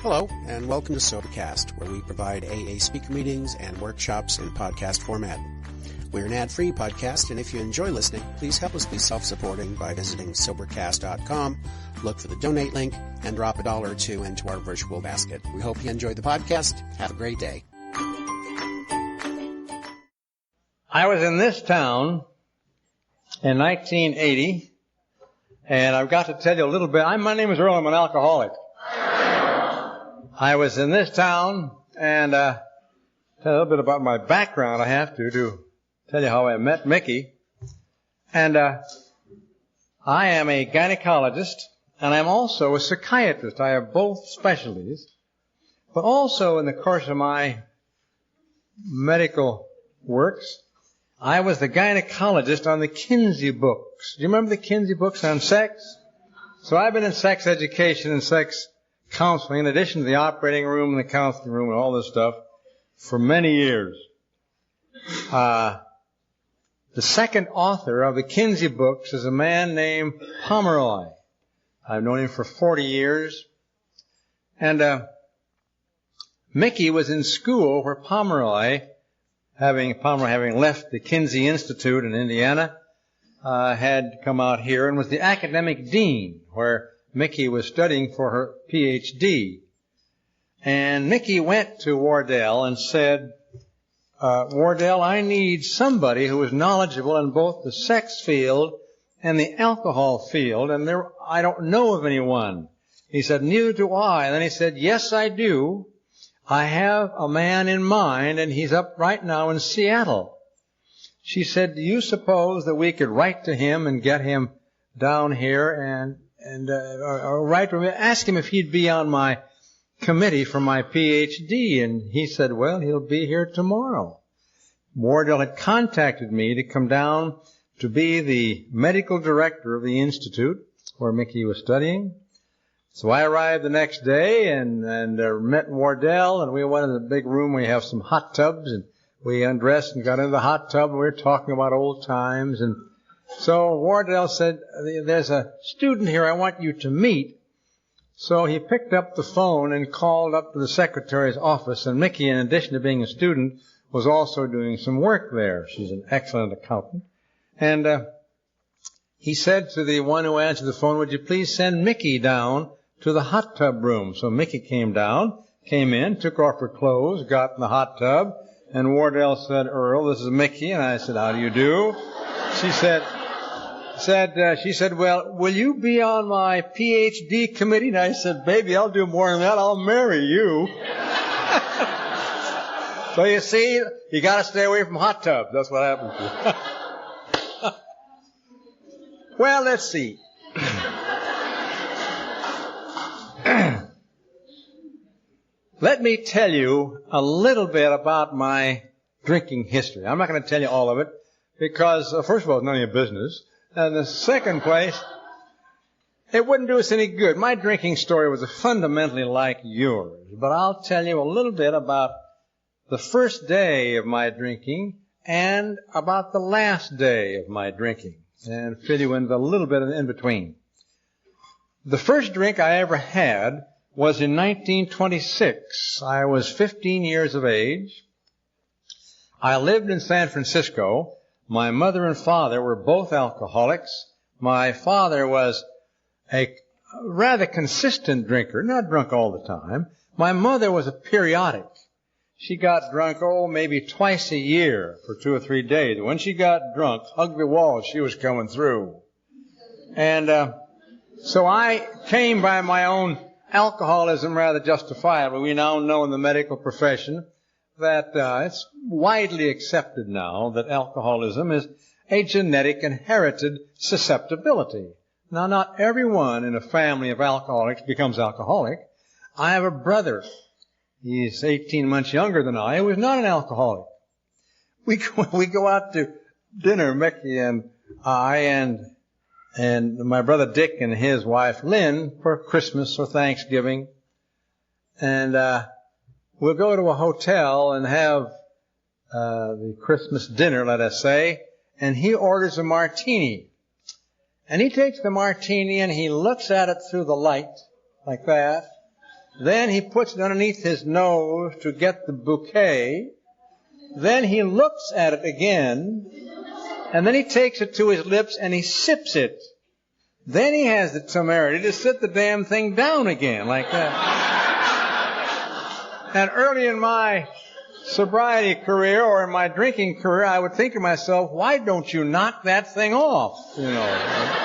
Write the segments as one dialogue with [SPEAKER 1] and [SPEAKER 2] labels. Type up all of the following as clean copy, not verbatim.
[SPEAKER 1] Hello, and welcome to Sobercast, where we provide AA speaker meetings and workshops in podcast format. We're an ad-free podcast, and if you enjoy listening, please help us be self-supporting by visiting Sobercast.com, look for the donate link, and drop $1 or $2 into our virtual basket. We hope you enjoy the podcast. Have a great day.
[SPEAKER 2] I was in this town in 1980, and I've got to tell you a little bit. My name is Earl M, I'm an alcoholic. I was in this town, and tell you a little bit about my background. I have to tell you how I met Mickey. And I am a gynecologist, and I'm also a psychiatrist. I have both specialties. But also in the course of my medical works, I was the gynecologist on the Kinsey books. Do you remember the Kinsey books on sex? So I've been in sex education and sex counseling, in addition to the operating room and the counseling room and all this stuff, for many years. The second author of the Kinsey books is a man named Pomeroy. I've known him for 40 years. And Mickey was in school where Pomeroy having left the Kinsey Institute in Indiana, had come out here and was the academic dean where Mickey was studying for her Ph.D. And Mickey went to Wardell and said, Wardell, I need somebody who is knowledgeable in both the sex field and the alcohol field, and I don't know of anyone. He said, neither do I. And then he said, yes, I do. I have a man in mind, and he's up right now in Seattle. She said, do you suppose that we could write to him and get him down here and write to him, ask him if he'd be on my committee for my Ph.D.? And he said, well, he'll be here tomorrow. Wardell had contacted me to come down to be the medical director of the institute where Mickey was studying. So I arrived the next day and met Wardell, and we went in the big room. We have some hot tubs, and we undressed and got into the hot tub, and we were talking about old times. And so Wardell said, there's a student here I want you to meet. So he picked up the phone and called up to the secretary's office, and Mickey, in addition to being a student, was also doing some work there. She's an excellent accountant. And he said to the one who answered the phone, would you please send Mickey down to the hot tub room? So Mickey came in, took off her clothes, got in the hot tub, and Wardell said, Earl, this is Mickey. And I said, how do you do? She said, well, will you be on my Ph.D. committee? And I said, baby, I'll do more than that. I'll marry you. So you see, you got to stay away from hot tubs. That's what happens to you. Well, let's see. Let me tell you a little bit about my drinking history. I'm not going to tell you all of it because, first of all, it's none of your business. And the second place, it wouldn't do us any good. My drinking story was fundamentally like yours. But I'll tell you a little bit about the first day of my drinking and about the last day of my drinking, and fill you in a little bit in between. The first drink I ever had was in 1926. I was 15 years of age. I lived in San Francisco. My mother and father were both alcoholics. My father was a rather consistent drinker, not drunk all the time. My mother was a periodic. She got drunk, maybe twice a year for 2 or 3 days. When she got drunk, hugged the wall, she was coming through. And so I came by my own alcoholism rather justifiably. We now know in the medical profession that it's widely accepted now that alcoholism is a genetic inherited susceptibility. Now, not everyone in a family of alcoholics becomes alcoholic. I have a brother. He's 18 months younger than I, who is not an alcoholic. We go out to dinner, Mickey and I, and my brother Dick and his wife Lynn, for Christmas or Thanksgiving. And we'll go to a hotel and have the Christmas dinner, let us say, and he orders a martini. And he takes the martini and he looks at it through the light, like that, Then he puts it underneath his nose to get the bouquet. Then he looks at it again. And then he takes it to his lips and he sips it. Then he has the temerity to sit the damn thing down again like that. And early in my sobriety career or in my drinking career, I would think to myself, why don't you knock that thing off? You know.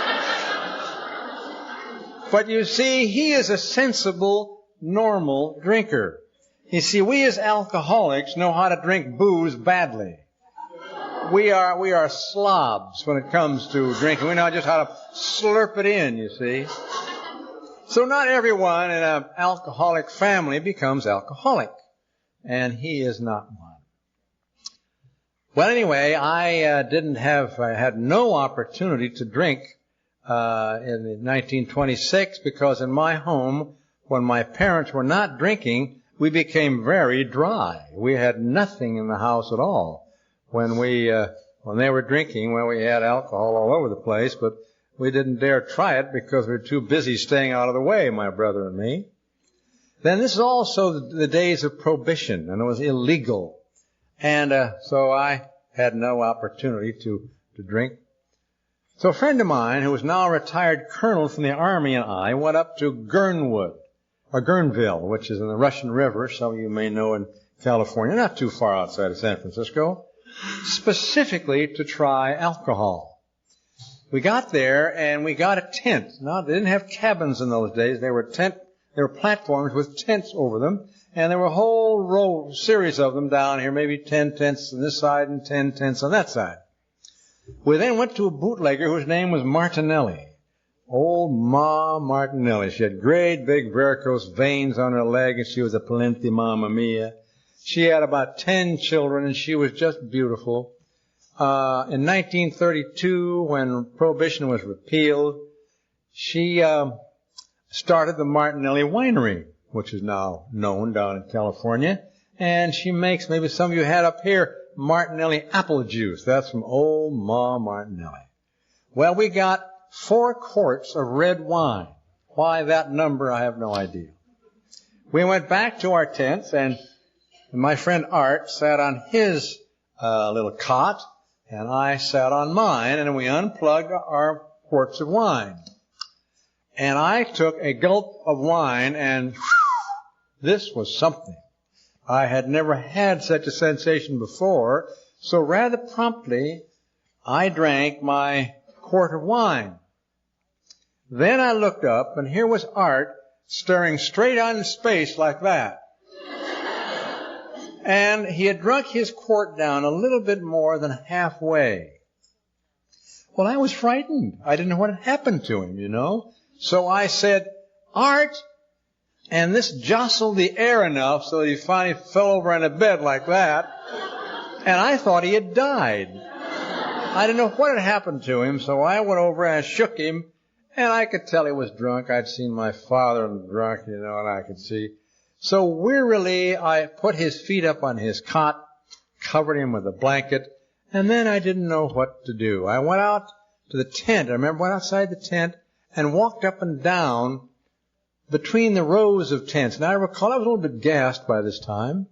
[SPEAKER 2] But you see, he is a sensible, normal drinker. You see, we as alcoholics know how to drink booze badly. We are slobs when it comes to drinking. We know just how to slurp it in, you see. So not everyone in an alcoholic family becomes alcoholic. And he is not one. Well, anyway, I had no opportunity to drink in 1926 because in my home, when my parents were not drinking, we became very dry. We had nothing in the house at all. When they were drinking, well, we had alcohol all over the place, but we didn't dare try it because we were too busy staying out of the way, my brother and me. Then this is also the days of Prohibition, and it was illegal. And so I had no opportunity to drink. So a friend of mine, who was now a retired colonel from the Army, and I went up to Guerneville, which is in the Russian River, some of you may know in California, not too far outside of San Francisco, specifically to try alcohol. We got there, and we got a tent. Now, they didn't have cabins in those days. They were platforms with tents over them, and there were a whole series of them down here, maybe 10 tents on this side and 10 tents on that side. We then went to a bootlegger whose name was Martinelli. Old Ma Martinelli. She had great big varicose veins on her leg, and she was a plenty mamma mia. She had about 10 children, and she was just beautiful. In 1932, when Prohibition was repealed, she started the Martinelli Winery, which is now known down in California. And she makes, maybe some of you had up here, Martinelli apple juice. That's from old Ma Martinelli. Well, we got 4 quarts of red wine. Why that number, I have no idea. We went back to our tents, and my friend Art sat on his little cot, and I sat on mine, and we unplugged our quarts of wine. And I took a gulp of wine, and this was something. I had never had such a sensation before, so rather promptly, I drank my quart of wine. Then I looked up, and here was Art staring straight out in space like that. And he had drunk his quart down a little bit more than halfway. Well, I was frightened. I didn't know what had happened to him, you know. So I said, Art, and this jostled the air enough so that he finally fell over on a bed like that. And I thought he had died. I didn't know what had happened to him, so I went over and I shook him, and I could tell he was drunk. I'd seen my father drunk, you know, and I could see. So wearily, I put his feet up on his cot, covered him with a blanket, and then I didn't know what to do. I went out to the tent. I remember went outside the tent and walked up and down between the rows of tents. And I recall, I was a little bit gassed by this time.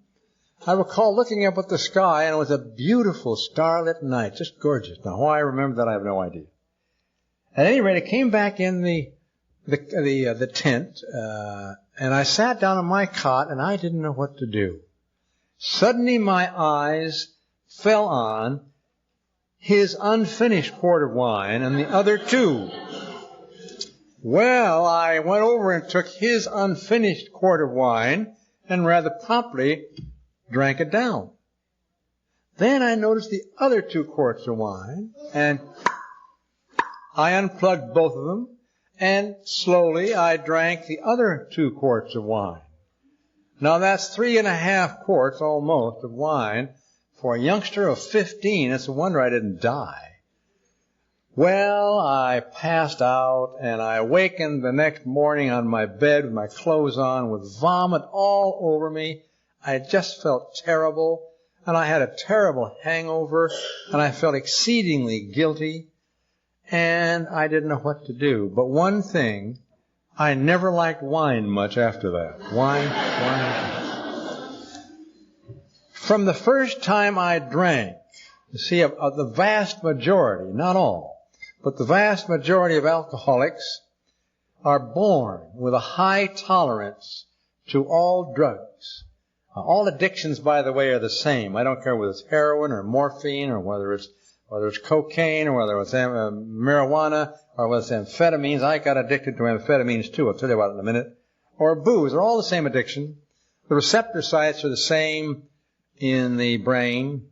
[SPEAKER 2] I recall looking up at the sky, and it was a beautiful starlit night, just gorgeous. Now, why I remember that, I have no idea. At any rate, I came back in the tent, and I sat down on my cot, and I didn't know what to do. Suddenly, my eyes fell on his unfinished quart of wine and the other 2. Well, I went over and took his unfinished quart of wine and rather promptly drank it down. Then I noticed the other 2 quarts of wine, and I unplugged both of them, and slowly I drank the other 2 quarts of wine. Now that's 3.5 quarts almost of wine for a youngster of 15. It's a wonder I didn't die. Well, I passed out, and I awakened the next morning on my bed with my clothes on, with vomit all over me. I just felt terrible, and I had a terrible hangover, and I felt exceedingly guilty, and I didn't know what to do. But one thing I never liked wine much after that. Wine. From the first time I drank, you see, of the vast majority, not all, but the vast majority of alcoholics are born with a high tolerance to all drugs. All addictions, by the way, are the same. I don't care whether it's heroin or morphine or whether it's cocaine or whether it's marijuana or whether it's amphetamines. I got addicted to amphetamines too. I'll tell you about it in a minute. Or booze. They're all the same addiction. The receptor sites are the same in the brain.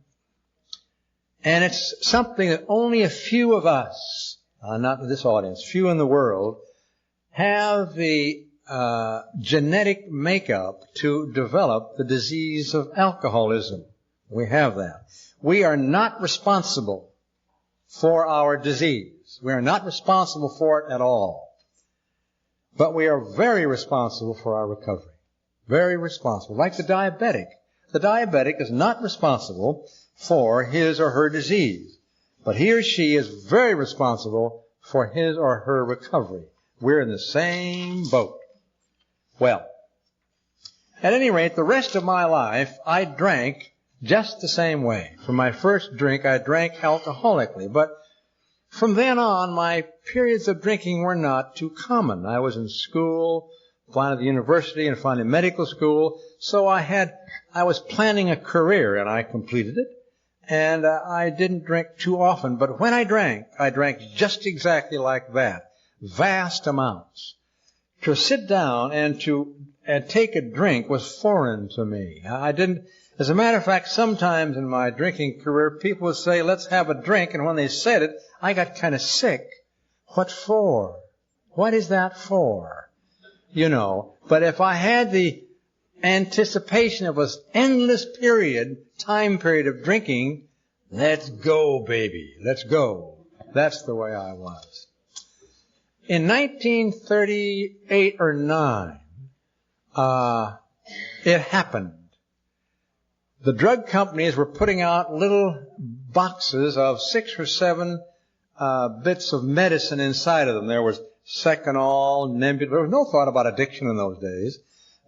[SPEAKER 2] And it's something that only a few of us, not in this audience, few in the world, have the genetic makeup to develop the disease of alcoholism. We have that. We are not responsible for our disease. We are not responsible for it at all. But we are very responsible for our recovery. Very responsible. Like the diabetic. The diabetic is not responsible for his or her disease. But he or she is very responsible for his or her recovery. We're in the same boat. Well, at any rate, the rest of my life, I drank just the same way. For my first drink, I drank alcoholically. But from then on, my periods of drinking were not too common. I was in school, finally the university, and finally medical school. So I was planning a career, and I completed it. And I didn't drink too often. But when I drank just exactly like that. Vast amounts. To sit down and take a drink was foreign to me. I didn't, as a matter of fact, sometimes in my drinking career, people would say, let's have a drink, and when they said it, I got kind of sick. What for? What is that for? You know, but if I had the anticipation of an endless time period of drinking, let's go, baby, let's go. That's the way I was. In 1938 or 9, it happened. The drug companies were putting out little boxes of 6 or 7 bits of medicine inside of them. There was Seconal, Nembutal. There was no thought about addiction in those days.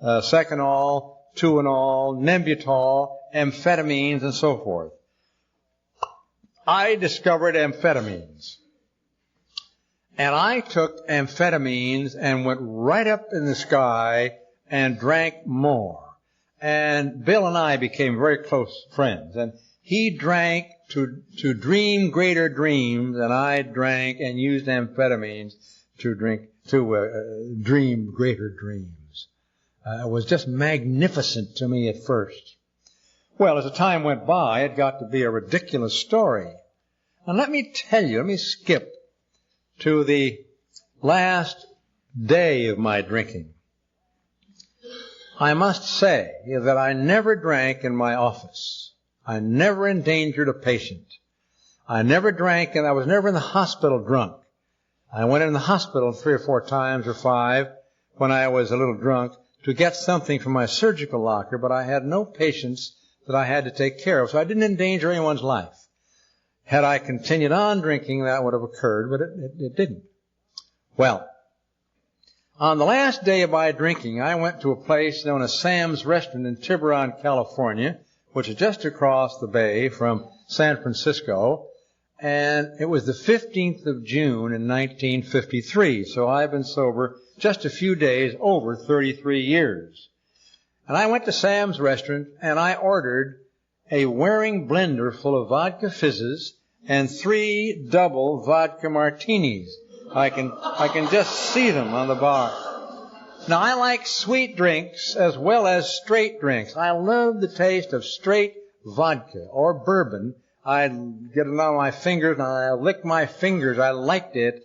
[SPEAKER 2] Seconal, Tuinal, Nembutal, amphetamines, and so forth. I discovered amphetamines. And I took amphetamines and went right up in the sky and drank more. And Bill and I became very close friends. And he drank to dream greater dreams, and I drank and used amphetamines to dream greater dreams. It was just magnificent to me at first. Well, as the time went by, it got to be a ridiculous story. And let me skip to the last day of my drinking. I must say that I never drank in my office. I never endangered a patient. I never drank, and I was never in the hospital drunk. I went in the hospital 3 or 4 times or 5 when I was a little drunk to get something from my surgical locker, but I had no patients that I had to take care of, so I didn't endanger anyone's life. Had I continued on drinking, that would have occurred, but it didn't. Well, on the last day of my drinking, I went to a place known as Sam's Restaurant in Tiburon, California, which is just across the bay from San Francisco, and it was the 15th of June in 1953, so I've been sober just a few days, over 33 years. And I went to Sam's Restaurant, and I ordered a Waring blender full of vodka fizzes and 3 double vodka martinis. I can just see them on the bar. Now, I like sweet drinks as well as straight drinks. I love the taste of straight vodka or bourbon. I'd get it on my fingers and I lick my fingers. I liked it.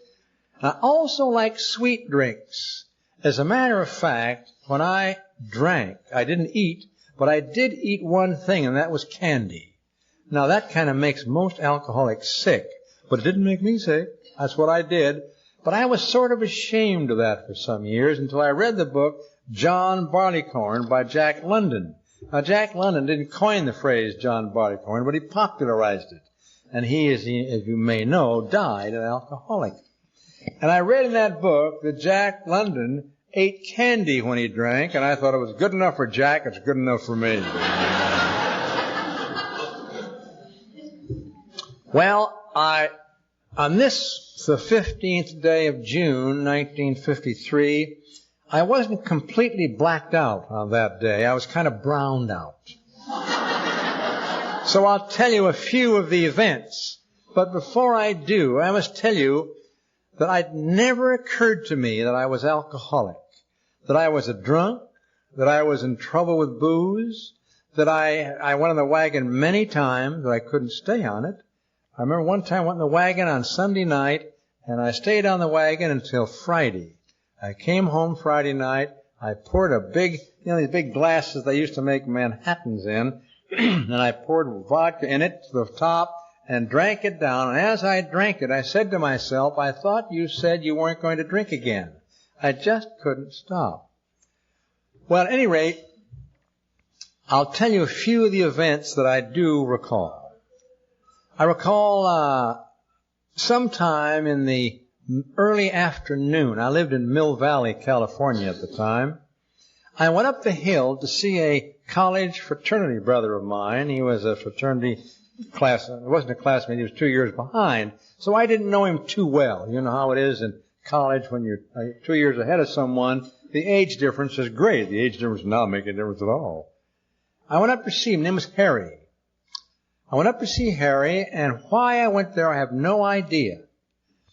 [SPEAKER 2] I also like sweet drinks. As a matter of fact, when I drank, I didn't eat, but I did eat one thing, and that was candy. Now, that kind of makes most alcoholics sick, but it didn't make me sick. That's what I did. But I was sort of ashamed of that for some years until I read the book John Barleycorn by Jack London. Now, Jack London didn't coin the phrase John Barleycorn, but he popularized it. And he, as you may know, died an alcoholic. And I read in that book that Jack London ate candy when he drank, and I thought it was good enough for Jack, it's good enough for me. Well, on this, the 15th day of June, 1953, I wasn't completely blacked out on that day. I was kind of browned out. So I'll tell you a few of the events. But before I do, I must tell you that it never occurred to me that I was alcoholic, that I was a drunk, that I was in trouble with booze, that I went on the wagon many times, that I couldn't stay on it. I remember one time I went in the wagon on Sunday night, and I stayed on the wagon until Friday. I came home Friday night. I poured a big, these big glasses they used to make Manhattans in, and I poured vodka in it to the top and drank it down. And as I drank it, I said to myself, I thought you said you weren't going to drink again. I just couldn't stop. Well, at any rate, I'll tell you a few of the events that I do recall. I recall sometime in the early afternoon, I lived in Mill Valley, California at the time. I went up the hill to see a college fraternity brother of mine. He was a fraternity class, it wasn't a classmate, he was 2 years behind, so I didn't know him too well. You know how it is in college when you're 2 years ahead of someone, the age difference is great. The age difference does not make a difference at all. I went up to see him, his name was Harry. I went up to see Harry, and why I went there I have no idea.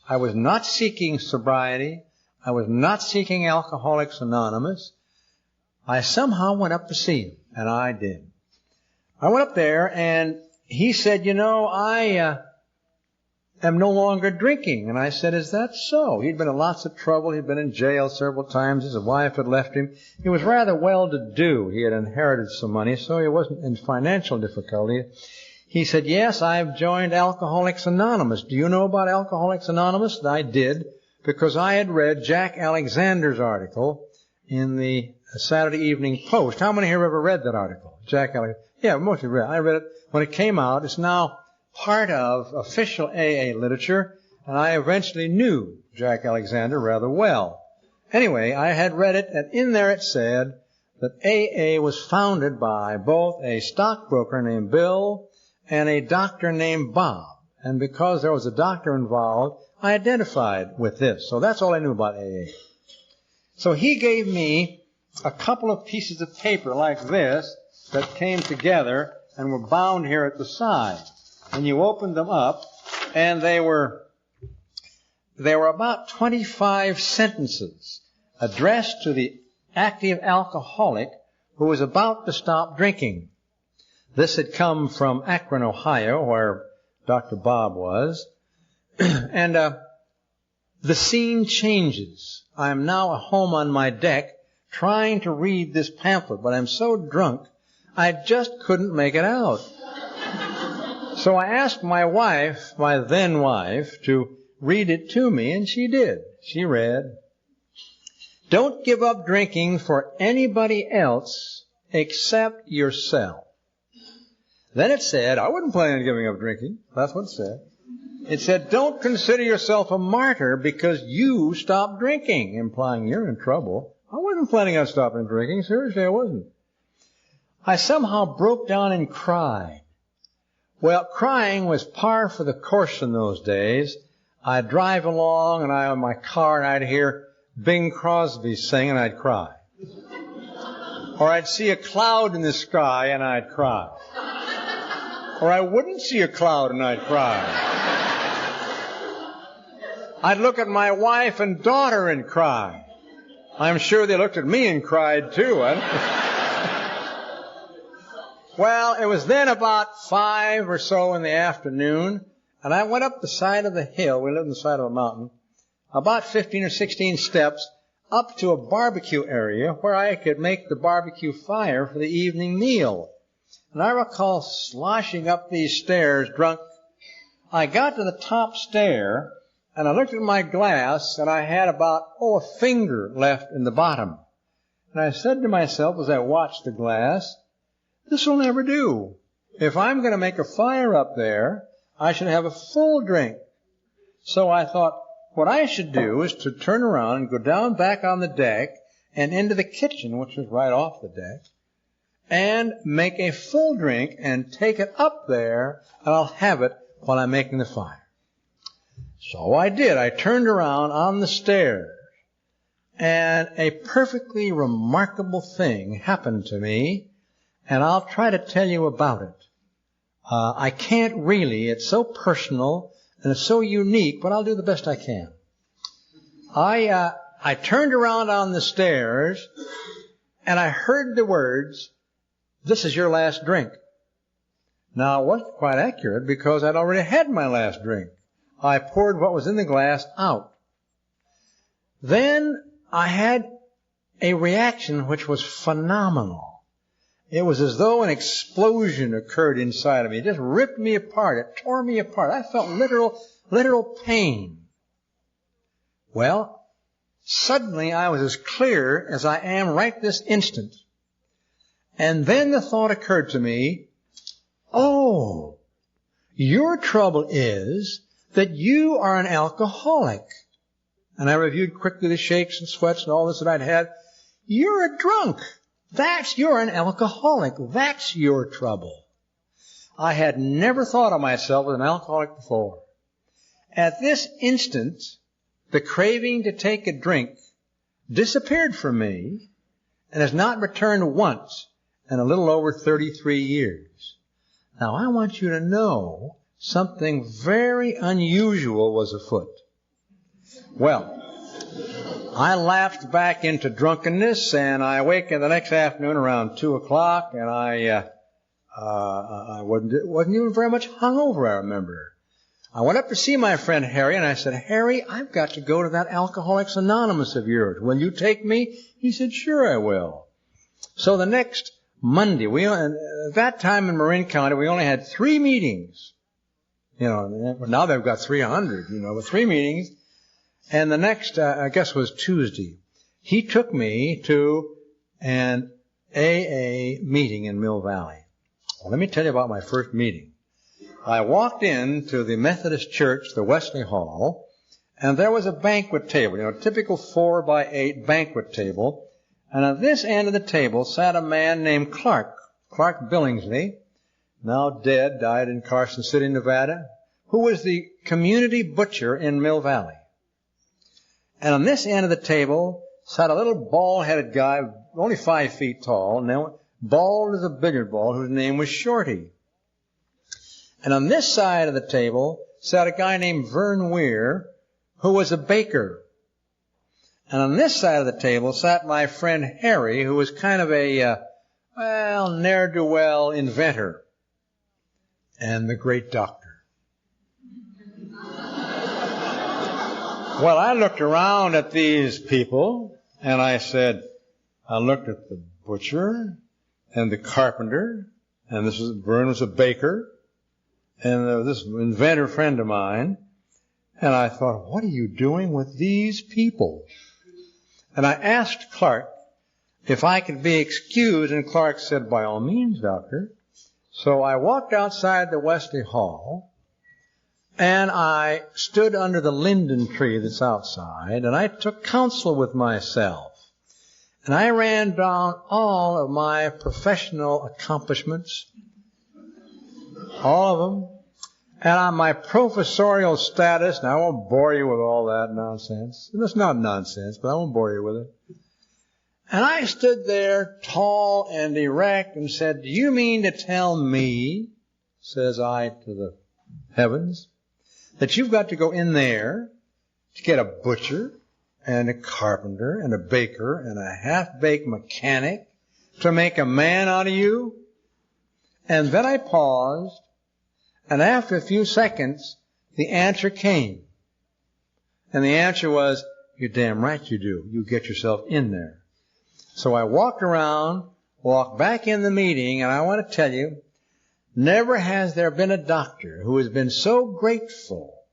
[SPEAKER 2] I was not seeking sobriety. I was not seeking Alcoholics Anonymous. I somehow went up to see him, and I did. I went up there, and he said, I am no longer drinking. And I said, is that so? He'd been in lots of trouble. He'd been in jail several times. His wife had left him. He was rather well-to-do. He had inherited some money, so he wasn't in financial difficulty. He said, yes, I've joined Alcoholics Anonymous. Do you know about Alcoholics Anonymous? And I did, because I had read Jack Alexander's article in the Saturday Evening Post. How many here ever read that article? Jack Alexander. Yeah, most of you read it. I read it when it came out. It's now part of official AA literature, and I eventually knew Jack Alexander rather well. Anyway, I had read it, and in there it said that AA was founded by both a stockbroker named Bill and a doctor named Bob. And because there was a doctor involved, I identified with this. So that's all I knew about AA. So he gave me a couple of pieces of paper like this that came together and were bound here at the side. And you opened them up, and they were about 25 sentences addressed to the active alcoholic who was about to stop drinking. This had come from Akron, Ohio, where Dr. Bob was. And the scene changes. I am now at home on my deck trying to read this pamphlet, but I'm so drunk I just couldn't make it out. So I asked my wife, my then wife, to read it to me, and she did. She read, "Don't give up drinking for anybody else except yourself." Then it said, I wasn't planning on giving up drinking. That's what it said. It said, "Don't consider yourself a martyr because you stopped drinking," implying you're in trouble. I wasn't planning on stopping drinking. Seriously, I wasn't. I somehow broke down and cried. Well, crying was par for the course in those days. I'd drive along and in my car and I'd hear Bing Crosby sing and I'd cry. Or I'd see a cloud in the sky and I'd cry. Or I wouldn't see a cloud and I'd cry. I'd look at my wife and daughter and cry. I'm sure they looked at me and cried too. Well, it was then about 5 or so in the afternoon, and I went up the side of the hill. We lived on the side of a mountain, about 15 or 16 steps up to a barbecue area where I could make the barbecue fire for the evening meal. And I recall sloshing up these stairs drunk. I got to the top stair, and I looked at my glass, and I had about, a finger left in the bottom. And I said to myself as I watched the glass, this will never do. If I'm going to make a fire up there, I should have a full drink. So I thought, what I should do is to turn around and go down back on the deck and into the kitchen, which was right off the deck, and make a full drink and take it up there, and I'll have it while I'm making the fire. So I did. I turned around on the stairs, and a perfectly remarkable thing happened to me, and I'll try to tell you about it. I can't really. It's so personal, and it's so unique, but I'll do the best I can. I turned around on the stairs, and I heard the words, "This is your last drink." Now, it wasn't quite accurate because I'd already had my last drink. I poured what was in the glass out. Then I had a reaction which was phenomenal. It was as though an explosion occurred inside of me. It just ripped me apart. It tore me apart. I felt literal pain. Well, suddenly I was as clear as I am right this instant. And then the thought occurred to me, oh, your trouble is that you are an alcoholic. And I reviewed quickly the shakes and sweats and all this that I'd had. You're a drunk. You're an alcoholic. That's your trouble. I had never thought of myself as an alcoholic before. At this instant, the craving to take a drink disappeared from me and has not returned once in a little over 33 years. Now, I want you to know something very unusual was afoot. Well, I lapsed back into drunkenness, and I awakened the next afternoon around 2 o'clock, and I wasn't even very much hungover, I remember. I went up to see my friend Harry, and I said, "Harry, I've got to go to that Alcoholics Anonymous of yours. Will you take me?" He said, "Sure, I will." So the next Monday, at that time in Marin County, we only had 3 meetings. Now they've got 300, with 3 meetings. And the next, I guess, was Tuesday. He took me to an AA meeting in Mill Valley. Well, let me tell you about my first meeting. I walked into the Methodist Church, the Wesley Hall, and there was a banquet table, a typical 4x8 banquet table. And at this end of the table sat a man named Clark Billingsley, now dead, died in Carson City, Nevada, who was the community butcher in Mill Valley. And on this end of the table sat a little bald-headed guy, only 5 feet tall, bald as a billiard ball, whose name was Shorty. And on this side of the table sat a guy named Vern Weir, who was a baker. And on this side of the table sat my friend Harry, who was kind of a, ne'er-do-well inventor. And the great doctor. Well, I looked around at these people, and I looked at the butcher and the carpenter, and Vern was a baker, and this inventor friend of mine, and I thought, what are you doing with these people? And I asked Clark if I could be excused, and Clark said, "By all means, doctor." So I walked outside the Wesley Hall, and I stood under the linden tree that's outside, and I took counsel with myself. And I ran down all of my professional accomplishments, all of them, and on my professorial status. Now, I won't bore you with all that nonsense. It's not nonsense, but I won't bore you with it. And I stood there tall and erect and said, "Do you mean to tell me," says I to the heavens, "that you've got to go in there to get a butcher and a carpenter and a baker and a half-baked mechanic to make a man out of you?" And then I paused, and after a few seconds, the answer came. And the answer was, "You're damn right you do. You get yourself in there." So I walked back in the meeting, and I want to tell you, never has there been a doctor who has been so grateful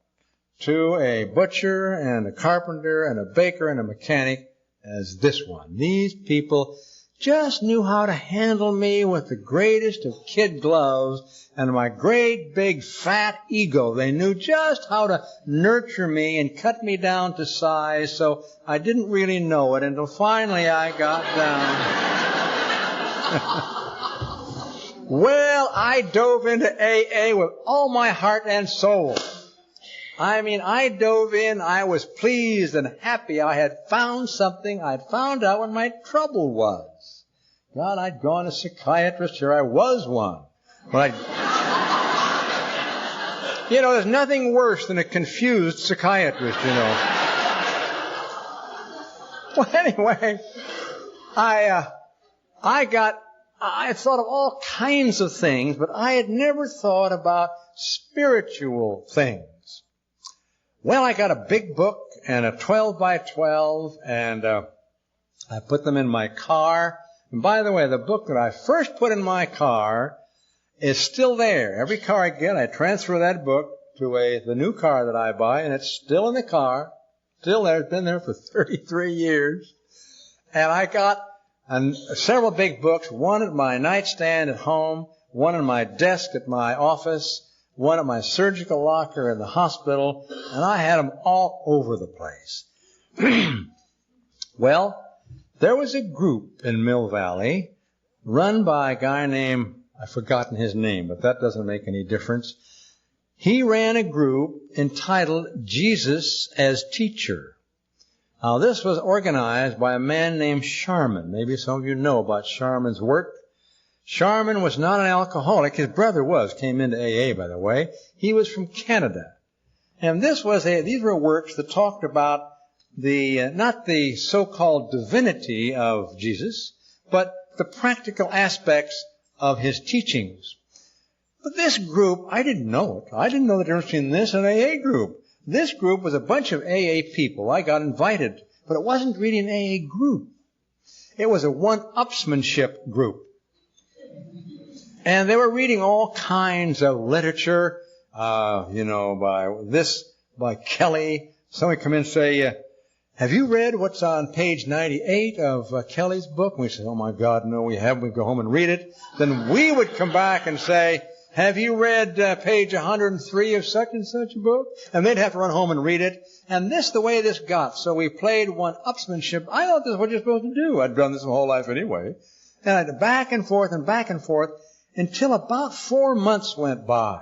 [SPEAKER 2] to a butcher and a carpenter and a baker and a mechanic as this one. These people just knew how to handle me with the greatest of kid gloves and my great big fat ego. They knew just how to nurture me and cut me down to size, so I didn't really know it until finally I got down. Well, I dove into AA with all my heart and soul. I dove in, I was pleased and happy. I had found something. I'd found out what my trouble was. God, I'd gone to a psychiatrist. Here I was one. But there's nothing worse than a confused psychiatrist, Well, anyway, I had thought of all kinds of things, but I had never thought about spiritual things. Well, I got a big book and a 12 by 12, and I put them in my car. And by the way, the book that I first put in my car is still there. Every car I get, I transfer that book to the new car that I buy, and it's still in the car, still there. It's been there for 33 years. And I got several big books, one at my nightstand at home, one on my desk at my office, one at my surgical locker in the hospital, and I had them all over the place. Well, there was a group in Mill Valley run by a guy named, I've forgotten his name, but that doesn't make any difference. He ran a group entitled Jesus as Teacher. Now, this was organized by a man named Sharman. Maybe some of you know about Sharman's work. Sharman was not an alcoholic. His brother came into AA, by the way. He was from Canada. And these were works that talked about not the so-called divinity of Jesus, but the practical aspects of his teachings. But this group, I didn't know it. I didn't know the difference between this and an AA group. This group was a bunch of AA people. I got invited, but it wasn't really an AA group. It was a one-upsmanship group. And they were reading all kinds of literature, by Kelly. Somebody come in and say, have you read what's on page 98 of Kelly's book? And we said, oh my God, no, we haven't. We go home and read it. Then we would come back and say, have you read page 103 of such and such a book? And they'd have to run home and read it. And the way this got. So we played one-upsmanship. I thought this is what you're supposed to do. I'd done this my whole life anyway. And I'd back and forth until about 4 months went by.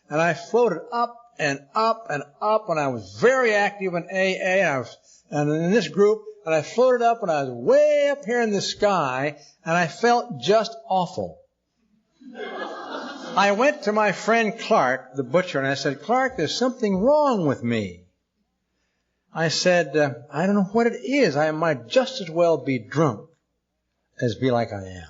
[SPEAKER 2] And I floated up and up and up, and I was very active in AA, and in this group, and I floated up, and I was way up here in the sky, and I felt just awful. I went to my friend Clark, the butcher, and I said, Clark, there's something wrong with me. I said, I don't know what it is. I might just as well be drunk as be like I am.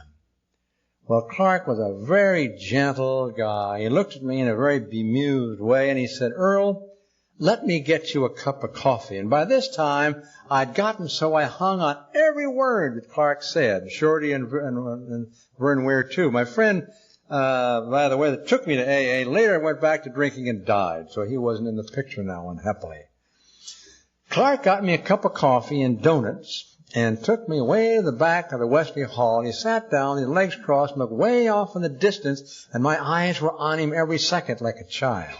[SPEAKER 2] Well, Clark was a very gentle guy. He looked at me in a very bemused way, and he said, Earl, let me get you a cup of coffee. And by this time, I'd gotten so I hung on every word that Clark said, Shorty and Vern Weir, too. My friend, by the way, that took me to AA, later went back to drinking and died, so he wasn't in the picture now, unhappily. Clark got me a cup of coffee and donuts, and took me way to the back of the Wesley Hall, and he sat down, his legs crossed, and looked way off in the distance, and my eyes were on him every second like a child.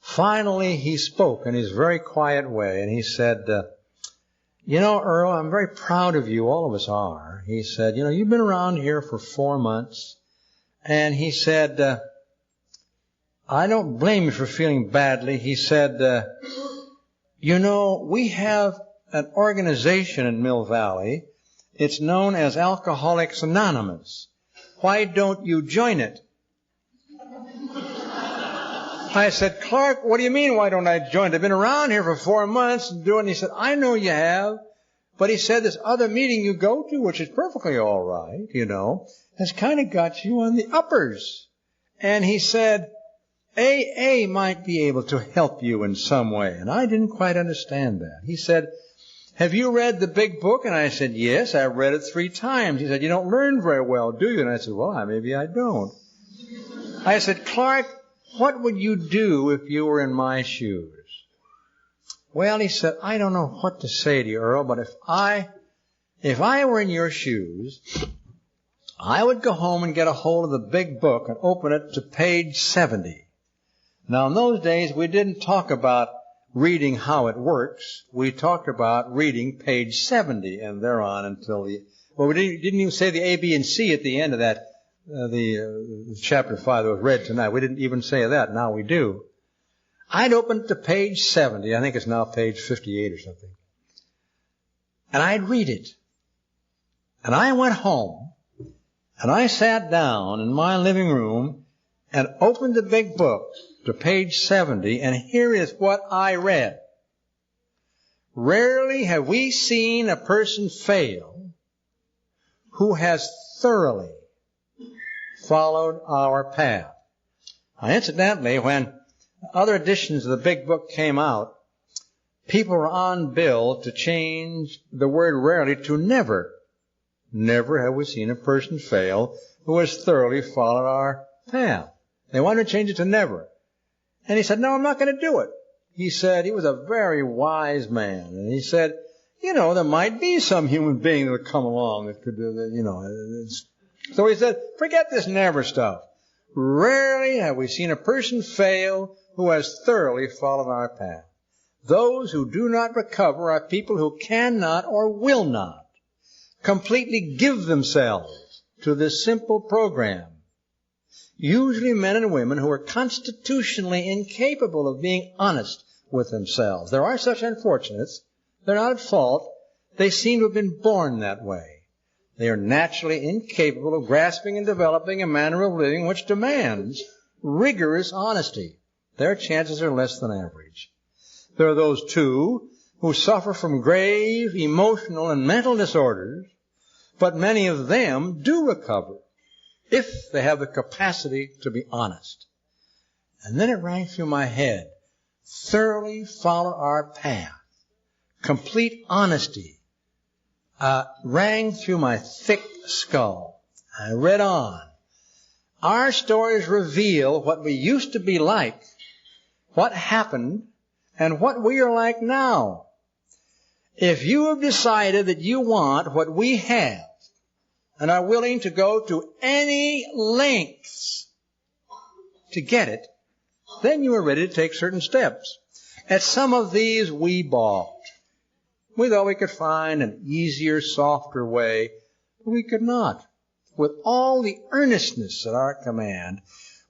[SPEAKER 2] Finally, he spoke in his very quiet way, and he said, Earl, I'm very proud of you, all of us are. He said, you've been around here for 4 months, and he said, I don't blame you for feeling badly. He said, we have an organization in Mill Valley. It's known as Alcoholics Anonymous. Why don't you join it? I said, Clark, what do you mean, why don't I join it? I've been around here for 4 months doing. He said, I know you have. But he said, this other meeting you go to, which is perfectly all right, has kind of got you on the uppers. And he said, AA might be able to help you in some way. And I didn't quite understand that. He said, have you read the big book? And I said, yes, I've read it 3 times. He said, you don't learn very well, do you? And I said, well, maybe I don't. I said, Clark, what would you do if you were in my shoes? Well, he said, I don't know what to say to you, Earl, but if I were in your shoes, I would go home and get a hold of the big book and open it to page 70. Now, in those days, we didn't talk about reading how it works. We talked about reading page 70 and thereon until we didn't even say the A, B, and C at the end of that, chapter 5 that was read tonight. We didn't even say that. Now we do. I'd open it to page 70. I think it's now page 58 or something. And I'd read it. And I went home and I sat down in my living room and opened the big book to page 70, and here is what I read. Rarely have we seen a person fail who has thoroughly followed our path. Now, incidentally, when other editions of the big book came out, people were on bill to change the word rarely to never. Never have we seen a person fail who has thoroughly followed our path. They wanted to change it to never. And he said, no, I'm not going to do it. He said, he was a very wise man. And he said, there might be some human being that would come along that could do that, So he said, forget this never stuff. Rarely have we seen a person fail who has thoroughly followed our path. Those who do not recover are people who cannot or will not completely give themselves to this simple program. Usually men and women who are constitutionally incapable of being honest with themselves. There are such unfortunates. They're not at fault. They seem to have been born that way. They are naturally incapable of grasping and developing a manner of living which demands rigorous honesty. Their chances are less than average. There are those, too, who suffer from grave emotional and mental disorders, but many of them do recover if they have the capacity to be honest. And then it rang through my head, thoroughly follow our path. Complete honesty rang through my thick skull. I read on. Our stories reveal what we used to be like, what happened, and what we are like now. If you have decided that you want what we have, and are willing to go to any lengths to get it, then you are ready to take certain steps. At some of these we balked. We thought we could find an easier, softer way, but we could not. With all the earnestness at our command,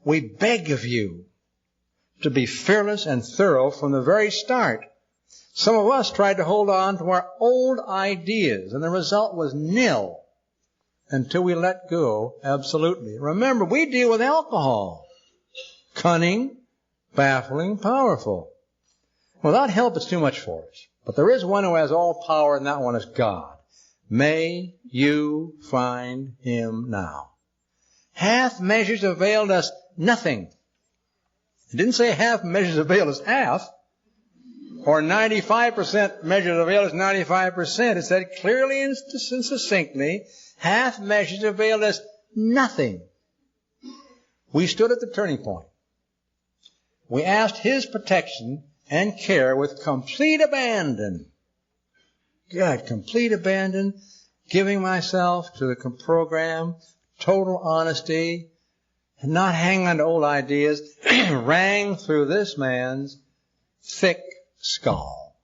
[SPEAKER 2] we beg of you to be fearless and thorough from the very start. Some of us tried to hold on to our old ideas, and the result was nil. Until we let go, absolutely. Remember, we deal with alcohol. Cunning, baffling, powerful. Without help, it's too much for us. But there is one who has all power, and that one is God. May you find him now. Half measures availed us nothing. It didn't say half measures availed us half, or 95% measures availed us 95%. It said clearly and succinctly, half measures availed us nothing. We stood at the turning point. We asked his protection and care with complete abandon. God, complete abandon, giving myself to the program, total honesty, and not hanging on to old ideas, rang through this man's thick skull.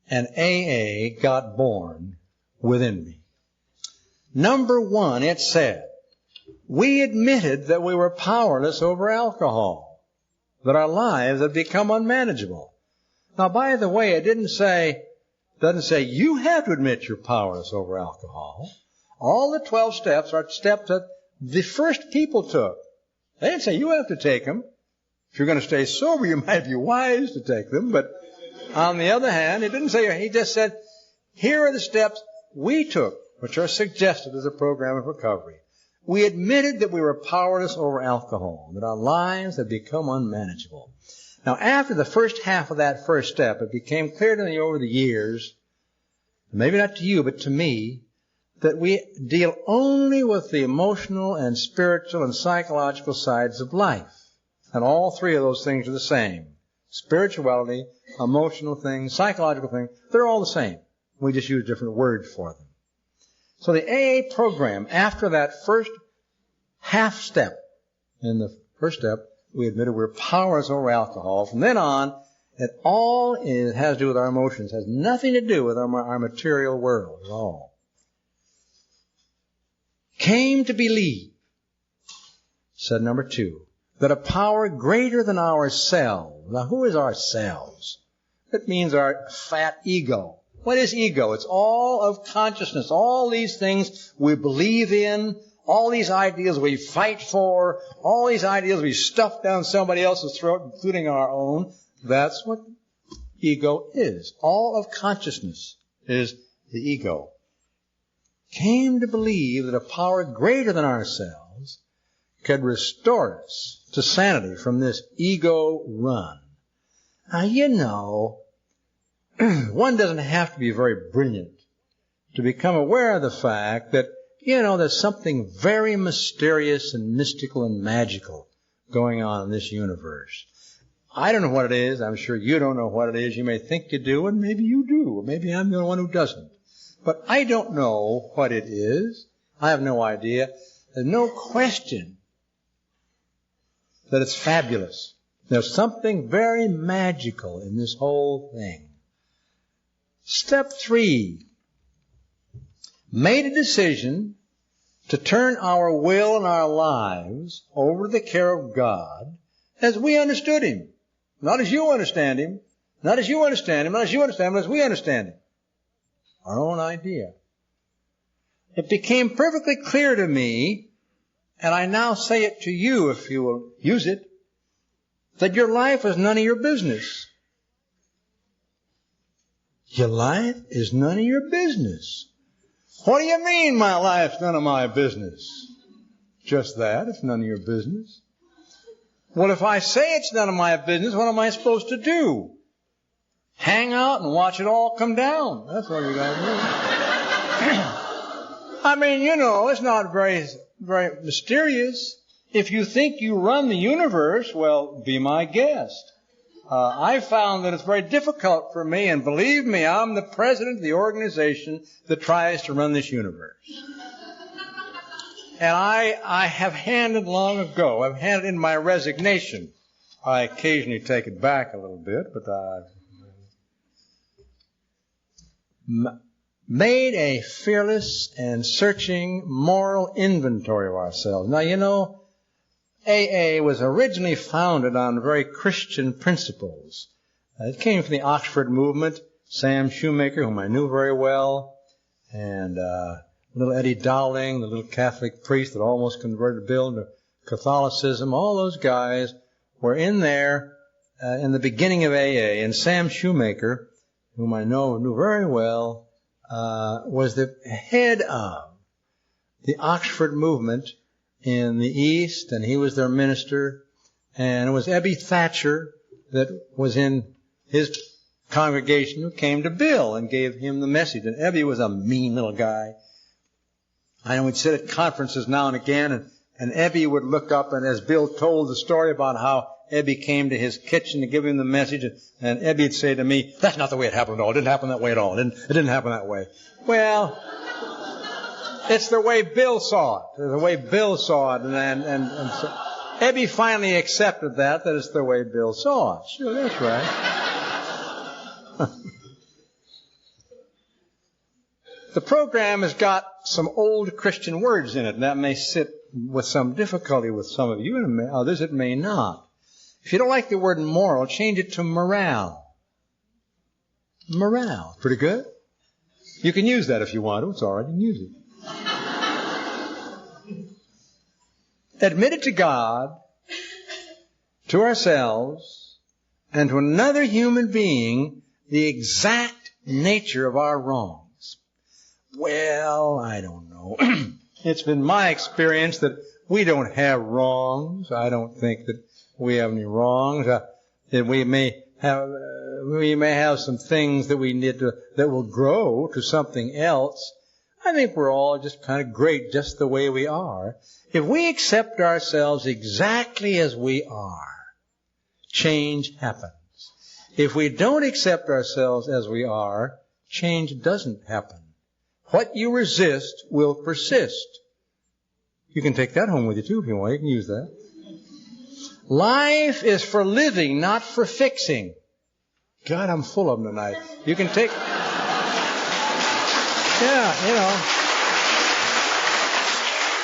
[SPEAKER 2] And AA got born within me. Number one, it said, we admitted that we were powerless over alcohol, that our lives had become unmanageable. Now, by the way, it doesn't say you have to admit you're powerless over alcohol. All the 12 steps are steps that the first people took. They didn't say you have to take them. If you're going to stay sober, you might be wise to take them. But on the other hand, it didn't say, he just said, here are the steps we took, which are suggested as a program of recovery. We admitted that we were powerless over alcohol, that our lives had become unmanageable. Now, after the first half of that first step, it became clear to me over the years, maybe not to you, but to me, that we deal only with the emotional and spiritual and psychological sides of life. And all three of those things are the same. Spirituality, emotional things, psychological things, they're all the same. We just use different words for them. So the AA program, after that first half step, in the first step, we admitted we're powerless over alcohol. From then on, it all has to do with our emotions. It has nothing to do with our material world at all. Came to believe, said number 2, that a power greater than ourselves. Now, who is ourselves? It means our fat ego. What is ego? It's all of consciousness. All these things we believe in, all these ideas we fight for, all these ideas we stuff down somebody else's throat, including our own. That's what ego is. All of consciousness is the ego. Came to believe that a power greater than ourselves could restore us to sanity from this ego run. Now, you know, one doesn't have to be very brilliant to become aware of the fact that, you know, there's something very mysterious and mystical and magical going on in this universe. I don't know what it is. I'm sure you don't know what it is. You may think you do, and maybe you do. Maybe I'm the only one who doesn't. But I don't know what it is. I have no idea. There's no question that it's fabulous. There's something very magical in this whole thing. Step 3, made a decision to turn our will and our lives over to the care of God as we understood Him. Not as you understand Him, not as you understand Him, not as you understand Him, but as we understand Him. Our own idea. It became perfectly clear to me, and I now say it to you if you will use it, that your life is none of your business. Your life is none of your business. What do you mean my life's none of my business? Just that, it's none of your business. Well, if I say it's none of my business, what am I supposed to do? Hang out and watch it all come down. That's what you got to do. I mean, you know, it's not very mysterious. If you think you run the universe, well, be my guest. I found that it's very difficult for me, and believe me, I'm the president of the organization that tries to run this universe. And I have handed long ago, I've handed in my resignation. I occasionally take it back a little bit, but made a fearless and searching moral inventory of ourselves. Now, you know, AA was originally founded on very Christian principles. It came from the Oxford movement. Sam Shoemaker, whom I knew very well, and little Eddie Dowling, the little Catholic priest that almost converted Bill into Catholicism. All those guys were in there in the beginning of AA. And Sam Shoemaker, whom I knew very well, was the head of the Oxford movement in the East, and he was their minister. And it was Ebby Thatcher that was in his congregation who came to Bill and gave him the message. And Ebby was a mean little guy. I know we'd sit at conferences now and again, and Ebby would look up, and as Bill told the story about how Ebby came to his kitchen to give him the message, and Ebby would say to me, "That's not the way it happened at all. It didn't happen that way at all. It didn't happen that way." Well, it's the way Bill saw it. The way Bill saw it, and so Ebby finally accepted that it's the way Bill saw it. Sure, that's right. The program has got some old Christian words in it, and that may sit with some difficulty with some of you, and others it may not. If you don't like the word moral, change it to morale. Morale. Pretty good? You can use that if you want to. It's all right. You can use it. Admitted to God, to ourselves, and to another human being the exact nature of our wrongs. Well, I don't know. It's been my experience that we don't have wrongs. I don't think that we have any wrongs. That we may have some things that we need to, that will grow to something else. I think we're all just kind of great just the way we are. If we accept ourselves exactly as we are, change happens. If we don't accept ourselves as we are, change doesn't happen. What you resist will persist. You can take that home with you too if you want. You can use that. Life is for living, not for fixing. God, I'm full of them tonight. You can take... Yeah,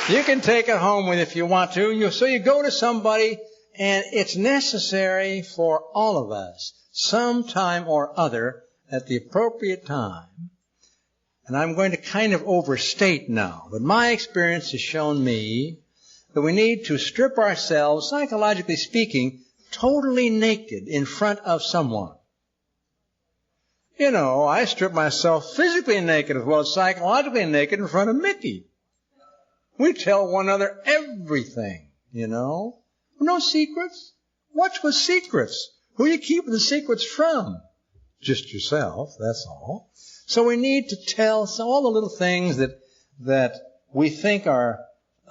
[SPEAKER 2] you can take it home with you if you want to. So you go to somebody, and it's necessary for all of us, sometime or other, at the appropriate time. And I'm going to kind of overstate now, but my experience has shown me that we need to strip ourselves, psychologically speaking, totally naked in front of someone. I strip myself physically naked as well as psychologically naked in front of Mickey. We tell one another everything, No secrets. What's with secrets? Who are you keeping the secrets from? Just yourself, that's all. So we need to tell all the little things that we think are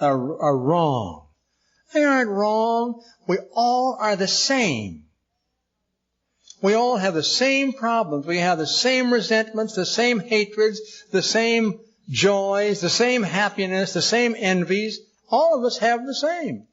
[SPEAKER 2] wrong. They aren't wrong. We all are the same. We all have the same problems. We have the same resentments, the same hatreds, the same joys, the same happiness, the same envies. All of us have the same.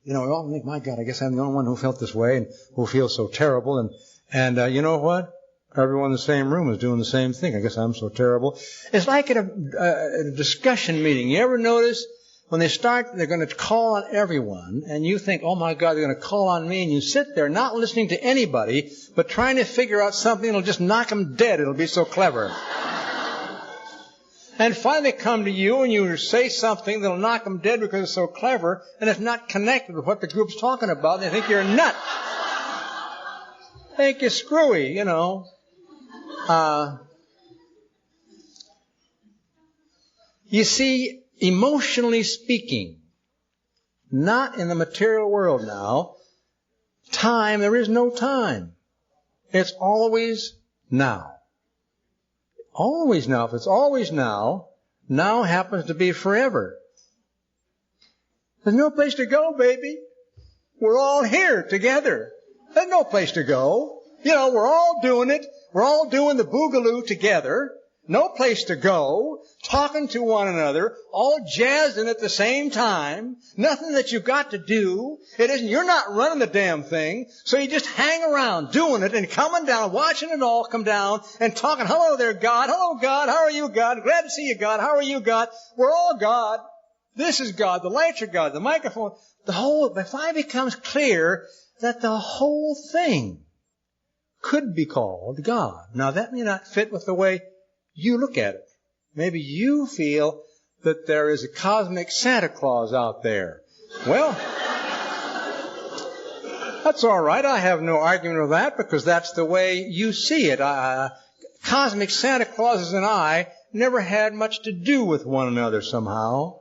[SPEAKER 2] We all think, my God, I guess I'm the only one who felt this way and who feels so terrible. And you know what? Everyone in the same room is doing the same thing. I guess I'm so terrible. It's like at a discussion meeting. You ever notice when they start, they're going to call on everyone, and you think, oh my God, they're going to call on me, and you sit there not listening to anybody, but trying to figure out something that'll just knock them dead. It'll be so clever. And finally come to you, and you say something that'll knock them dead because it's so clever, and it's not connected with what the group's talking about. They think you're a nut. They think you're screwy, You see, emotionally speaking, not in the material world now, there is no time. It's always now. Always now. If it's always now happens to be forever. There's no place to go, baby. We're all here together. There's no place to go. We're all doing it. We're all doing the boogaloo together. No place to go. Talking to one another. All jazzing at the same time. Nothing that you've got to do. You're not running the damn thing. So you just hang around doing it and coming down, watching it all come down and talking, hello there, God. Hello, God. How are you, God? Glad to see you, God. How are you, God? We're all God. This is God. The lights are God. The microphone. If I becomes clear that the whole thing could be called God. Now, that may not fit with the way you look at it. Maybe you feel that there is a cosmic Santa Claus out there. Well, that's all right. I have no argument with that because that's the way you see it. Cosmic Santa Clauses and I never had much to do with one another somehow.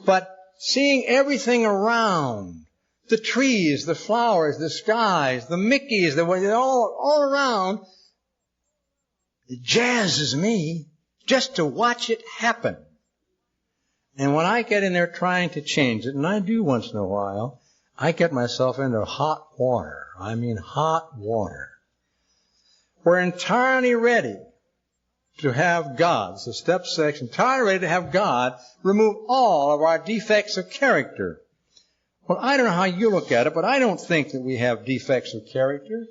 [SPEAKER 2] But seeing everything around, the trees, the flowers, the skies, the Mickeys, all around, it jazzes me just to watch it happen. And when I get in there trying to change it, and I do once in a while, I get myself into hot water. I mean hot water. We're entirely ready to have God. So step 6, entirely ready to have God remove all of our defects of character. Well, I don't know how you look at it, but I don't think that we have defects of character.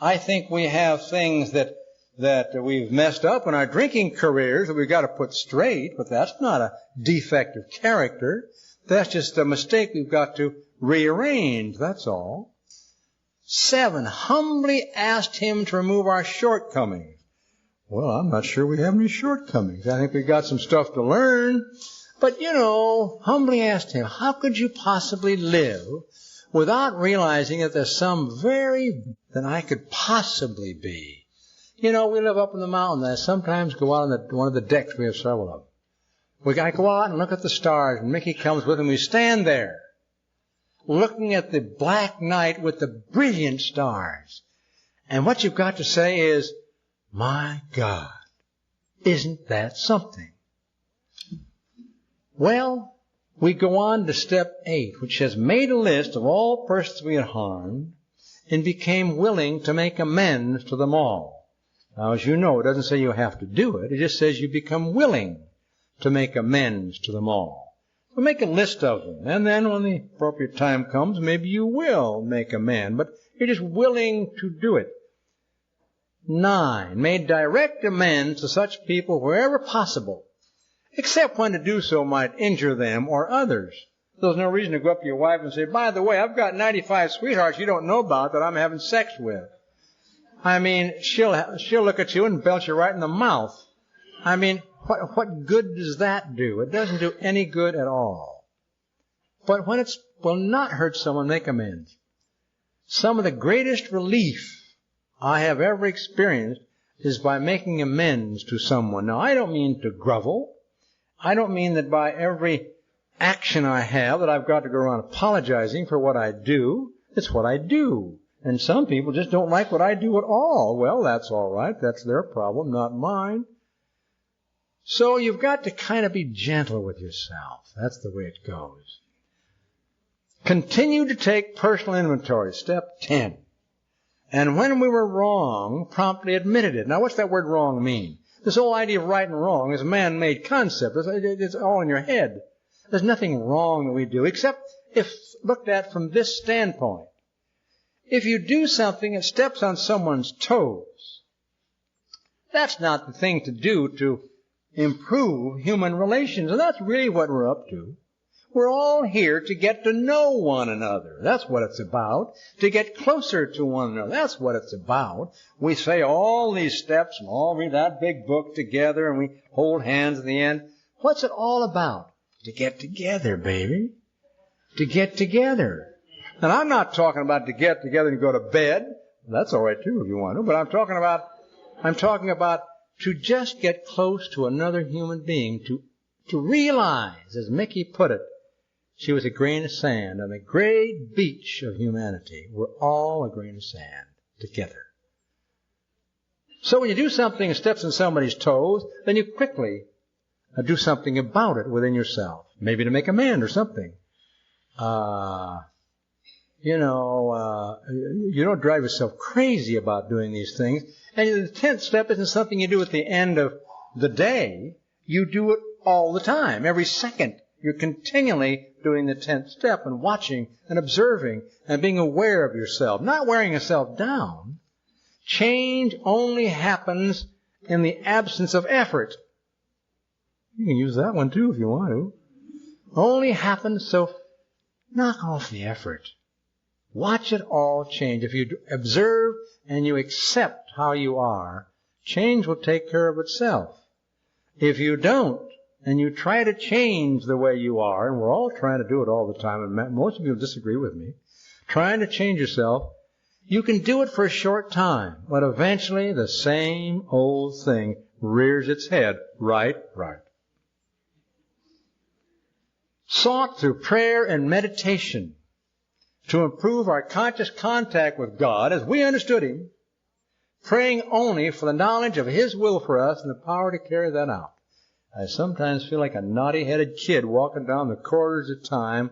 [SPEAKER 2] I think we have things that we've messed up in our drinking careers that we've got to put straight, but that's not a defect of character. That's just a mistake we've got to rearrange, that's all. 7, humbly asked him to remove our shortcomings. Well, I'm not sure we have any shortcomings. I think we've got some stuff to learn. But, humbly asked him, how could you possibly live without realizing that there's some that I could possibly be? We live up in the mountain. I sometimes go out on one of the decks. We have several of them. We got to go out and look at the stars, and Mickey comes with him. We stand there, looking at the black night with the brilliant stars. And what you've got to say is, my God, isn't that something? Well, we go on to step 8, which has made a list of all persons we had harmed and became willing to make amends to them all. Now, as you know, it doesn't say you have to do it. It just says you become willing to make amends to them all. So make a list of them. And then when the appropriate time comes, maybe you will make amends. But you're just willing to do it. 9. Made direct amends to such people wherever possible, except when to do so might injure them or others. There's no reason to go up to your wife and say, by the way, I've got 95 sweethearts you don't know about that I'm having sex with. I mean, she'll look at you and belt you right in the mouth. I mean, what good does that do? It doesn't do any good at all. But when it will not hurt someone, make amends. Some of the greatest relief I have ever experienced is by making amends to someone. Now, I don't mean to grovel. I don't mean that by every action I have that I've got to go around apologizing for what I do. It's what I do. And some people just don't like what I do at all. Well, that's all right. That's their problem, not mine. So you've got to kind of be gentle with yourself. That's the way it goes. Continue to take personal inventory. Step 10. And when we were wrong, promptly admitted it. Now, what's that word wrong mean? This whole idea of right and wrong is a man-made concept. It's all in your head. There's nothing wrong that we do, except if looked at from this standpoint. If you do something that steps on someone's toes, that's not the thing to do to improve human relations. And that's really what we're up to. We're all here to get to know one another. That's what it's about. To get closer to one another. That's what it's about. We say all these steps and all read that big book together and we hold hands at the end. What's it all about? To get together, baby. To get together. And I'm not talking about to get together and go to bed. That's all right too if you want to. But I'm talking about to just get close to another human being. To realize, as Mickey put it, she was a grain of sand on the great beach of humanity. We're all a grain of sand together. So when you do something that steps on somebody's toes, then you quickly do something about it within yourself. Maybe to make amends or something. You don't drive yourself crazy about doing these things. And the 10th step isn't something you do at the end of the day. You do it all the time, every second. You're continually doing the 10th step and watching and observing and being aware of yourself, not wearing yourself down. Change only happens in the absence of effort. You can use that one too if you want to. Only happens, so knock off the effort. Watch it all change. If you observe and you accept how you are, change will take care of itself. If you don't, and you try to change the way you are, and we're all trying to do it all the time, and most of you disagree with me, trying to change yourself, you can do it for a short time, but eventually the same old thing rears its head right. Sought through prayer and meditation to improve our conscious contact with God as we understood Him, praying only for the knowledge of His will for us and the power to carry that out. I sometimes feel like a naughty-headed kid walking down the corridors of time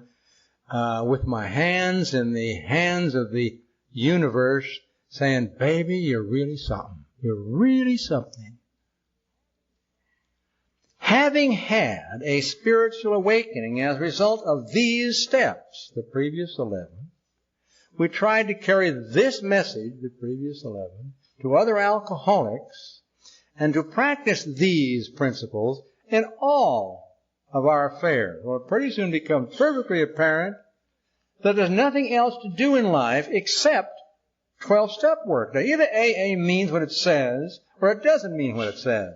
[SPEAKER 2] with my hands in the hands of the universe saying, baby, you're really something. You're really something. Having had a spiritual awakening as a result of these steps, the previous 11, we tried to carry this message, the previous 11, to other alcoholics and to practice these principles in all of our affairs. Well, it pretty soon becomes perfectly apparent that there's nothing else to do in life except 12-step work. Now, either AA means what it says or it doesn't mean what it says.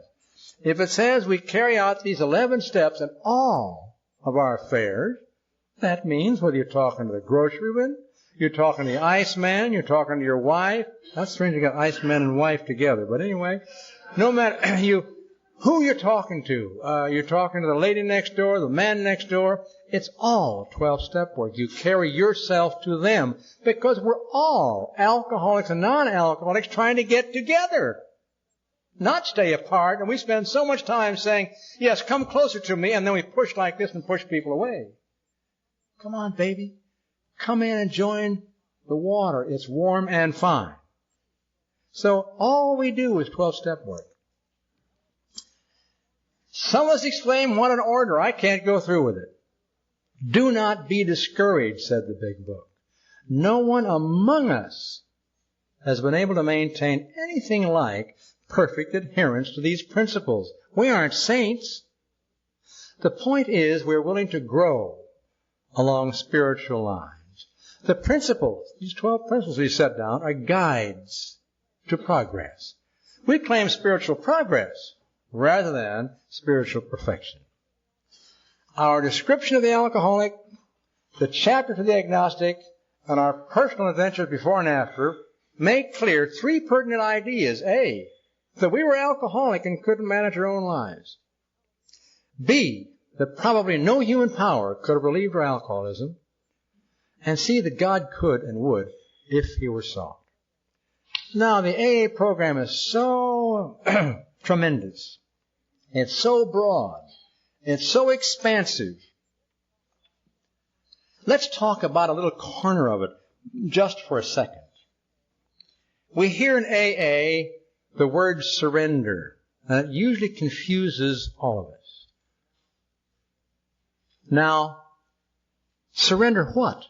[SPEAKER 2] If it says we carry out these 11 steps in all of our affairs, that means whether you're talking to the groceryman, you're talking to the iceman, you're talking to your wife. That's strange you got iceman and wife together. But anyway, no matter who you're talking to, you're talking to the lady next door, the man next door, it's all 12-step work. You carry yourself to them because we're all alcoholics and non-alcoholics trying to get together, not stay apart. And we spend so much time saying, yes, come closer to me, and then we push like this and push people away. Come on, baby. Come in and join the water. It's warm and fine. So all we do is 12-step work. Some of us exclaim, what an order. I can't go through with it. Do not be discouraged, said the big book. No one among us has been able to maintain anything like perfect adherence to these principles. We aren't saints. The point is we're willing to grow along spiritual lines. The principles, these 12 principles we set down, are guides to progress. We claim spiritual progress rather than spiritual perfection. Our description of the alcoholic, the chapter to the agnostic, and our personal adventures before and after make clear 3 pertinent ideas. A, that we were alcoholic and couldn't manage our own lives. B, that probably no human power could have relieved our alcoholism. And C, that God could and would if He were sought. Now, the AA program is so tremendous. It's so broad. It's so expansive. Let's talk about a little corner of it just for a second. We hear in AA the word surrender, and it usually confuses all of us. Now, surrender what?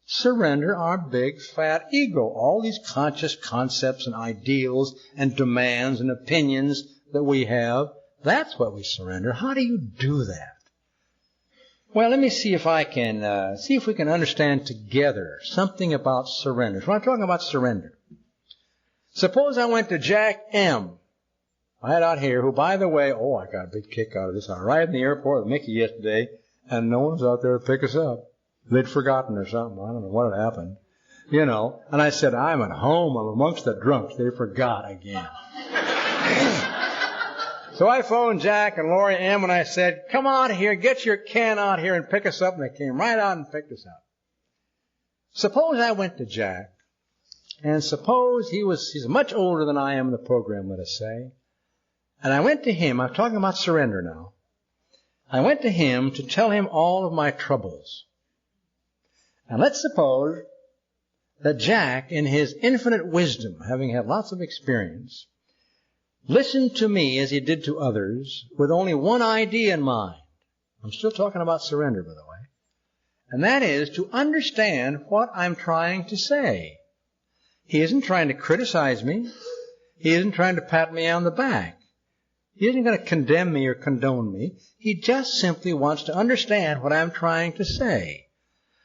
[SPEAKER 2] Surrender our big fat ego, all these conscious concepts and ideals and demands and opinions that we have. That's what we surrender. How do you do that? Well, let me see if I can, see if we can understand together something about surrender. So I'm talking about surrender. Suppose I went to Jack M. right out here, who, by the way, I got a big kick out of this. I arrived in the airport with Mickey yesterday, and no one's out there to pick us up. They'd forgotten or something. I don't know what had happened. You know, and I said, I'm at home. I'm amongst the drunks. They forgot again. So I phoned Jack and Lori M. and I said, come out here, get your can out here and pick us up. And they came right out and picked us up. Suppose I went to Jack, and suppose he's much older than I am in the program, let us say. And I went to him, I'm talking about surrender now. I went to him to tell him all of my troubles. And let's suppose that Jack, in his infinite wisdom, having had lots of experience, listened to me as he did to others with only one idea in mind. I'm still talking about surrender, by the way. And that is to understand what I'm trying to say. He isn't trying to criticize me. He isn't trying to pat me on the back. He isn't going to condemn me or condone me. He just simply wants to understand what I'm trying to say.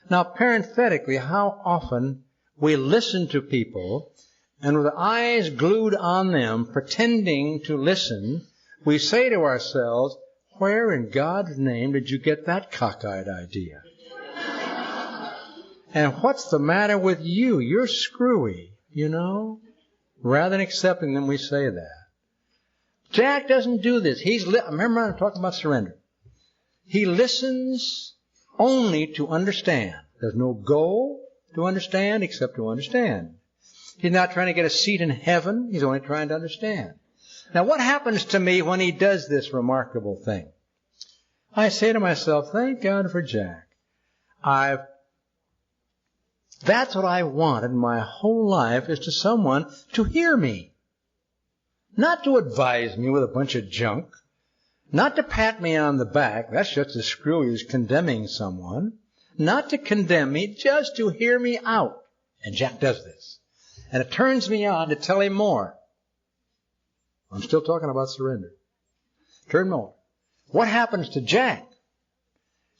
[SPEAKER 2] Now, parenthetically, how often we listen to people and with eyes glued on them, pretending to listen, we say to ourselves, where in God's name did you get that cockeyed idea? And what's the matter with you? You're screwy, you know? Rather than accepting them, we say that. Jack doesn't do this. Remember, I'm talking about surrender. He listens only to understand. There's no goal to understand except to understand. He's not trying to get a seat in heaven. He's only trying to understand. Now, what happens to me when he does this remarkable thing? I say to myself, thank God for Jack. That's what I wanted my whole life, is to someone to hear me. Not to advise me with a bunch of junk. Not to pat me on the back. That's just as screwy as condemning someone. Not to condemn me, just to hear me out. And Jack does this. And it turns me on to tell him more. I'm still talking about surrender. Turn more. What happens to Jack?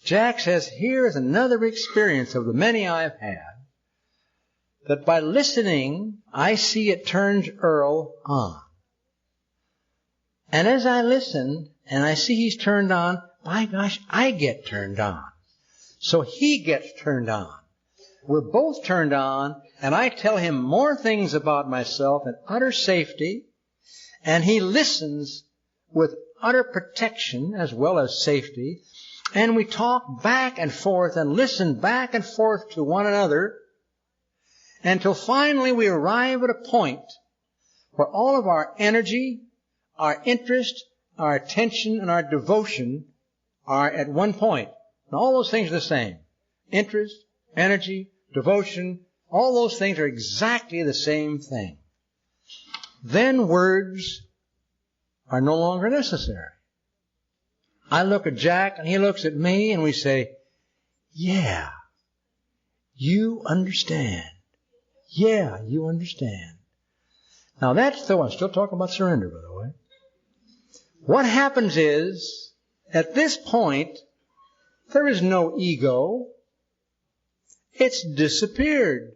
[SPEAKER 2] Jack says, here is another experience of the many I've had, that by listening, I see it turns Earl on. And as I listen, and I see he's turned on, by gosh, I get turned on. So he gets turned on. We're both turned on, and I tell him more things about myself in utter safety, and he listens with utter protection as well as safety, and we talk back and forth and listen back and forth to one another until finally we arrive at a point where all of our energy, our interest, our attention, and our devotion are at one point. And all those things are the same. Interest, energy, devotion, all those things are exactly the same thing. then words are no longer necessary. I look at Jack and he looks at me and we say, yeah, you understand. Yeah, you understand. Now I'm still talking about surrender, by the way. What happens is, at this point, there is no ego. It's disappeared.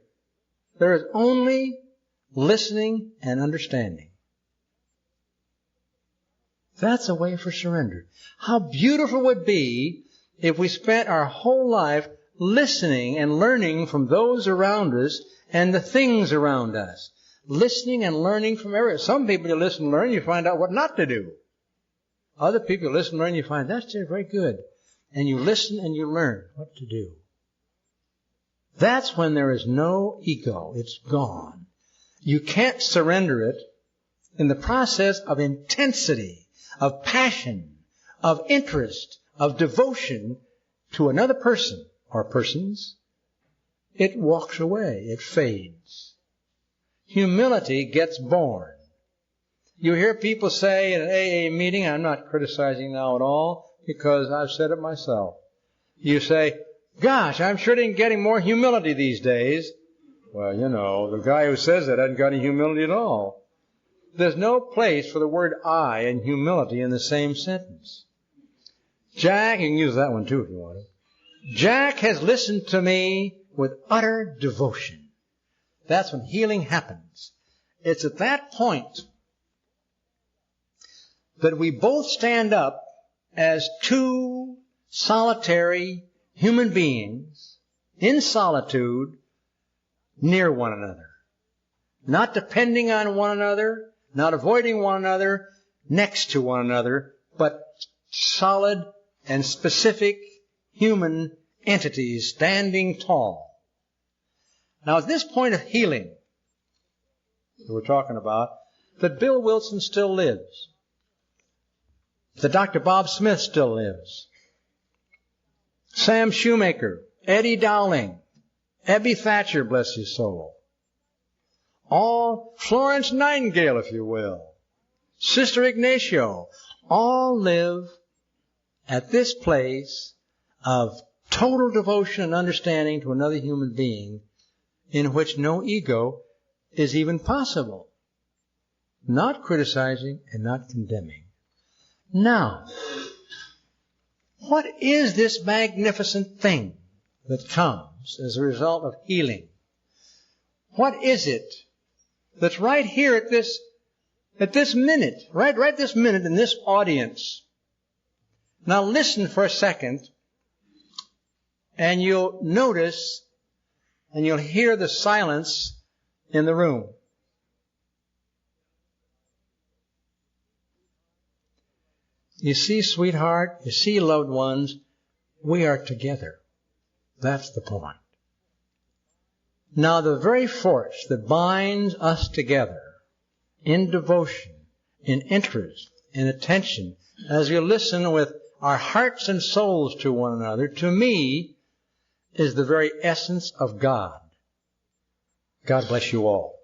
[SPEAKER 2] There is only listening and understanding. That's a way for surrender. How beautiful it would be if we spent our whole life listening and learning from those around us and the things around us. Listening and learning from everyone. Some people you listen and learn, you find out what not to do. Other people you listen and learn, you find that's just very good. And you listen and you learn what to do. That's when there is no ego. It's gone. You can't surrender it in the process of intensity, of passion, of interest, of devotion to another person or persons. It walks away. It fades. Humility gets born. You hear people say in an AA meeting, I'm not criticizing now at all, because I've said it myself. You say, gosh, I'm sure they ain't getting more humility these days. Well, you know, the guy who says that hasn't got any humility at all. There's no place for the word I and humility in the same sentence. Jack, you can use that one too if you want to. Jack has listened to me with utter devotion. That's when healing happens. It's at that point that we both stand up as two solitary human beings in solitude near one another. Not depending on one another, not avoiding one another, next to one another, but solid and specific human entities standing tall. Now at this point of healing that we're talking about, that Bill Wilson still lives. That Dr. Bob Smith still lives. Sam Shoemaker, Eddie Dowling, Ebby Thatcher, bless his soul. All Florence Nightingale, if you will. Sister Ignacio, all live at this place of total devotion and understanding to another human being in which no ego is even possible. Not criticizing and not condemning. Now, what is this magnificent thing that comes as a result of healing? What is it that's right here at this minute, right this minute in this audience? Now listen for a second, and you'll notice and you'll hear the silence in the room. You see, sweetheart, you see, loved ones, we are together. That's the point. Now, the very force that binds us together in devotion, in interest, in attention, as we listen with our hearts and souls to one another, to me, is the very essence of God. God bless you all.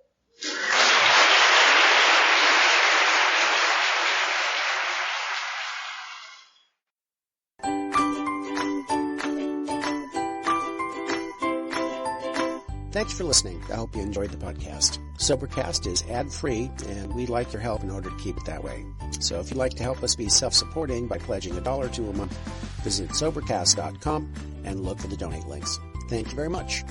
[SPEAKER 1] Thanks for listening. I hope you enjoyed the podcast. Sobercast is ad-free, and we'd like your help in order to keep it that way. So if you'd like to help us be self-supporting by pledging $1 or $2 a month, visit Sobercast.com and look for the donate links. Thank you very much.